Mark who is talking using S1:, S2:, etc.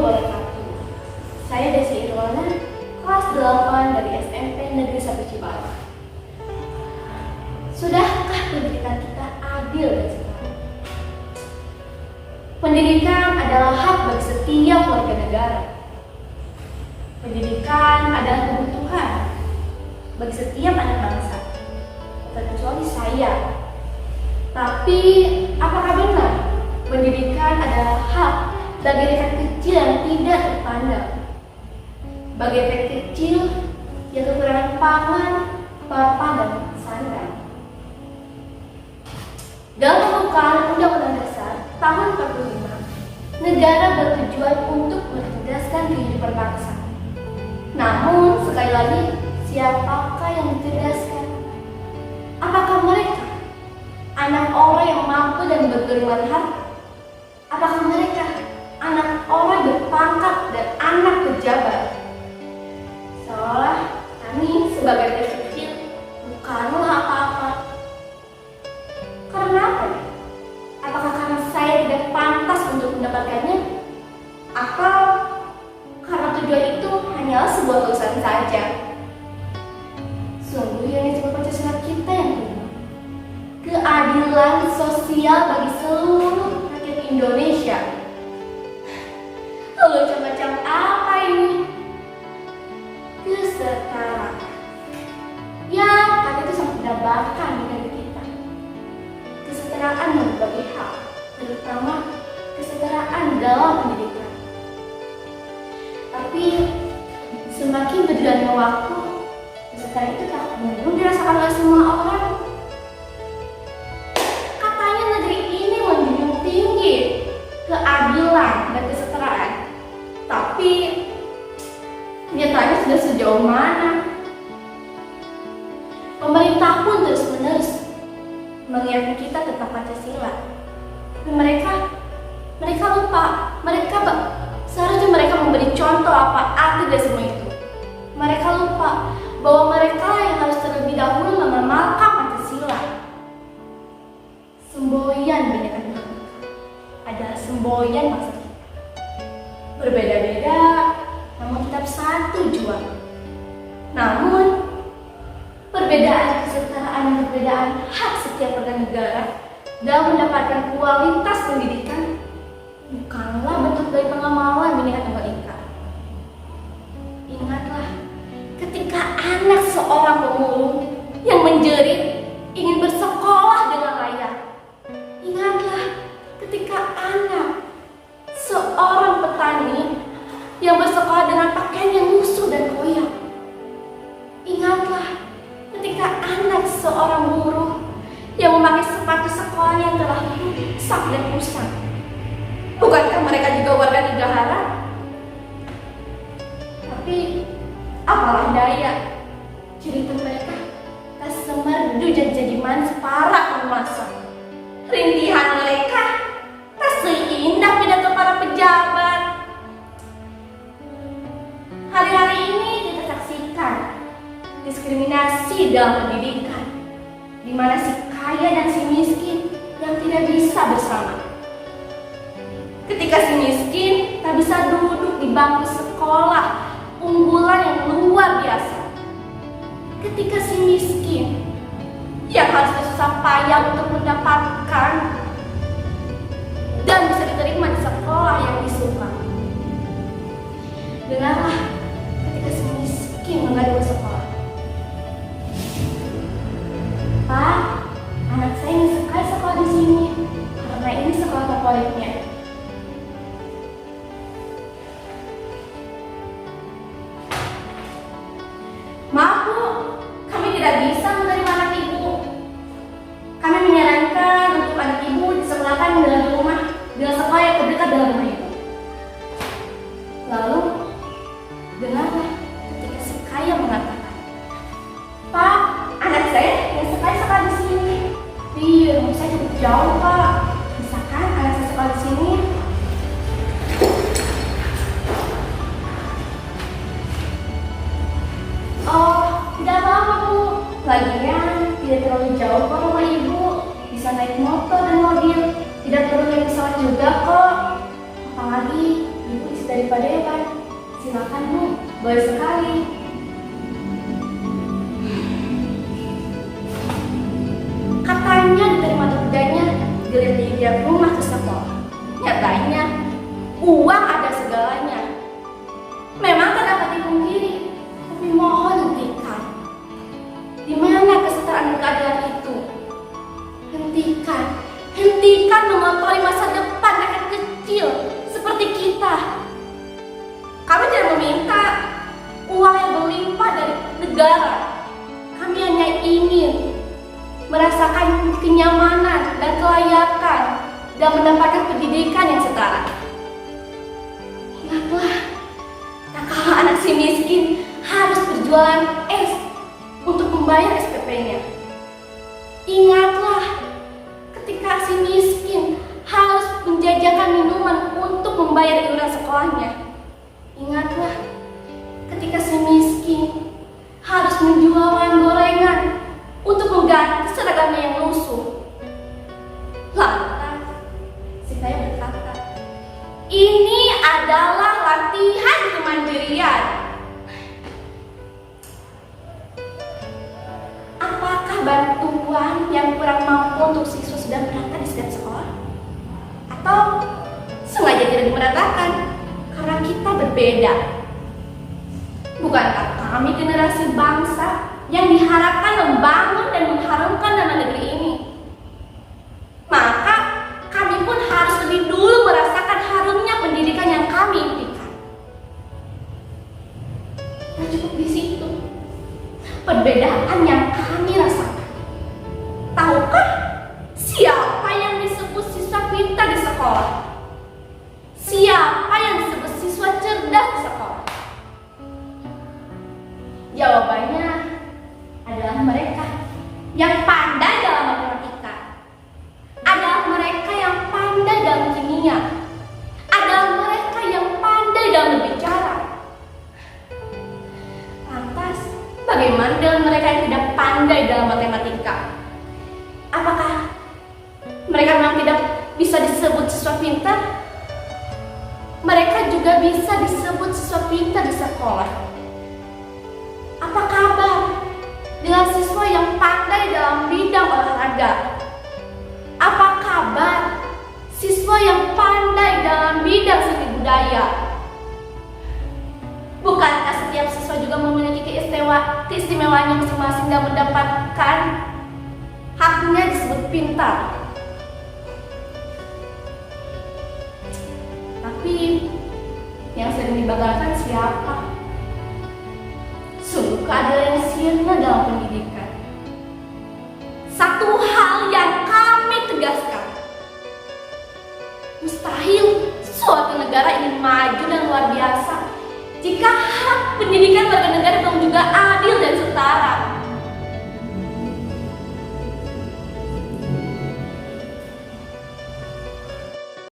S1: wabarakatuh. Saya Desi Irwana, kelas 8 dari SMP Negeri 1 Cibadak. Sudahkah pendidikan kita adil dan setara? Pendidikan adalah hak bagi setiap warga negara. Pendidikan adalah kebutuhan bagi setiap anak bangsa, terkecuali saya. Tapi, apakah benar pendidikan adalah hak bagi rakyat kecil yang tidak terpandang? Bagi rakyat kecil yang kekurangan pangan, papan, dan sandang. Dalam pembukaan Undang-Undang Dasar tahun 45, negara bertujuan untuk mencerdaskan kehidupan bangsa. Namun, sekali lagi, siapakah yang mencerdaskan? Apakah mereka anak orang yang mampu dan berkeringat harta? Apakah mereka anak orang berpangkat dan anak pejabat? Seolah kami sebagai rakyat kecil bukanlah apa-apa. Karena apa? Apakah karena saya tidak pantas untuk mendapatkannya? Atau karena tujuan itu hanyalah sebuah tulisan saja? Sungguh yang disebut Pancasila kita yang kedua, keadilan sosial bagi seluruh rakyat Indonesia. Lalu macam apa ini? Kesetaraan. Ya, kata itu sangat mendambakan di negeri kita. Kesetaraan dalam berbagai hal, terutama kesetaraan dalam pendidikan. Tapi semakin berjalannya waktu, kesetaraan itu tak belum dirasakan oleh semua orang. Katanya negeri ini menjunjung tinggi keadilan dan kesetaraan, tapi kenyataannya sudah sejauh mana? Pemerintah pun terus-menerus mengingatkan kita tentang Pancasila. Tapi mereka lupa. Seharusnya mereka memberi contoh apa arti dari semua itu. Mereka lupa bahwa mereka yang harus terlebih dahulu mengamalkan Pancasila. Semboyan Bhinneka Tunggal Ika adalah semboyan bangsa kita. Berbeda-beda, namun tetap satu jua. Namun, perbedaan kesetaraan dan perbedaan hak setiap warga negara dalam mendapatkan kualitas pendidikan bukanlah bentuk dari pengamalan Bhinneka Tunggal Ika. Ingatlah, ketika anak seorang pemulung yang menjerit ingin bersekolah dengan layak. Ingatlah, ketika anak seorang petani yang bersekolah dengan pakaian yang lusuh dan koyak. Ingatlah, ketika anak seorang buruh yang memakai sepatu sekolah yang telah rusak dan usang. Bukankah mereka juga warga negara? Tapi apalah daya, cerita mereka tak semerdu dan jadi manis para penguasa. Rintihan mereka tak seindah pidato para pejabat. Hari-hari ini kita saksikan diskriminasi dalam pendidikan, di mana si kaya dan si miskin yang tidak bisa bersama. Ketika si miskin tak bisa duduk di bangku sekolah unggulan yang luar biasa. Ketika si miskin yang harus bersusah payah untuk mendapatkan dan bisa diterima di sekolah yang disuka. Dengarlah, ketika si miskin mengadu ke sekolah. Pak, anak saya ingin sekali sekolah di sini karena ini sekolah favoritnya. Maaf Bu, kami tidak bisa menerima anak Ibu. Kami menyarankan untuk anak Ibu disekolahkan dengan rumah, dengan sekolah yang terdekat dengan rumah Ibu. Lalu, dengarlah ketika si kaya mengatakan, Pak, anak saya ingin sekali sekolah di sini. Iya, rumah saya cukup jauh Pak. Misalkan anak saya sekolah di sini. Oh, tidak apa-apa Bu. Lagian tidak terlalu jauh kok rumah Ibu. Bisa naik motor dan mobil. Tidak perlu naik pesawat juga kok. Apalagi Ibu isi daripada Evan. Silakan Bu, boleh sekali. Katanya diterima kerjanya dilihat tiap rumah ke sekolah. Nyatanya uang ada segalanya. Memang tak dapat dipungkiri, tapi mohon hentikan. Di mana kesetaraan dan keadilan itu? Hentikan mengotori masa depan rakyat kecil seperti kita. Kami tidak meminta uang yang berlimpah dari negara. Kami hanya ingin merasakan kenyamanan dan kelayakan dan mendapatkan pendidikan yang setara. Ingatlah, tak kalah anak si miskin harus berjualan es untuk membayar SPP-nya. Ingatlah, ketika si miskin harus menjajakan minuman untuk membayar iuran sekolahnya. Ingatlah, ketika si miskin harus menjual gorengan untuk mengganti seragamnya yang lusuh. Lantas, si kaya berkata, ini adalah latihan kemandirian. Apakah bantuan yang kurang mampu untuk siswa sudah merata di setiap sekolah? Atau sengaja tidak dimeratakan karena kita berbeda? Bukankah kami generasi bangsa yang diharapkan membangun dan mengharumkan nama negeri ini? Maka kami pun harus lebih dulu merasakan harumnya pendidikan yang kami impikan. Dan cukup di situ perbedaan yang kami rasakan. Tahukah siapa yang disebut siswa pintar di sekolah? Siapa yang disebut siswa cerdas di sekolah? Jawabannya adalah mereka yang pandai dalam matematika, adalah mereka yang pandai dalam kimia, adalah mereka yang pandai dalam berbicara. Lantas, bagaimana dengan mereka yang tidak pandai dalam matematika? Apakah mereka memang tidak bisa disebut siswa pintar? Mereka juga bisa disebut siswa pintar di sekolah. Apa kabar dengan siswa yang pandai dalam bidang olahraga? Apa kabar siswa yang pandai dalam bidang seni budaya? Bukankah setiap siswa juga memiliki keistimewaannya masing-masing dan mendapatkan haknya disebut pintar? Tapi yang sering dibanggakan siapa? Sungguh keadilan yang sirna dalam pendidikan. Satu hal yang kami tegaskan, mustahil suatu negara ingin maju dan luar biasa jika hak pendidikan warga negara belum juga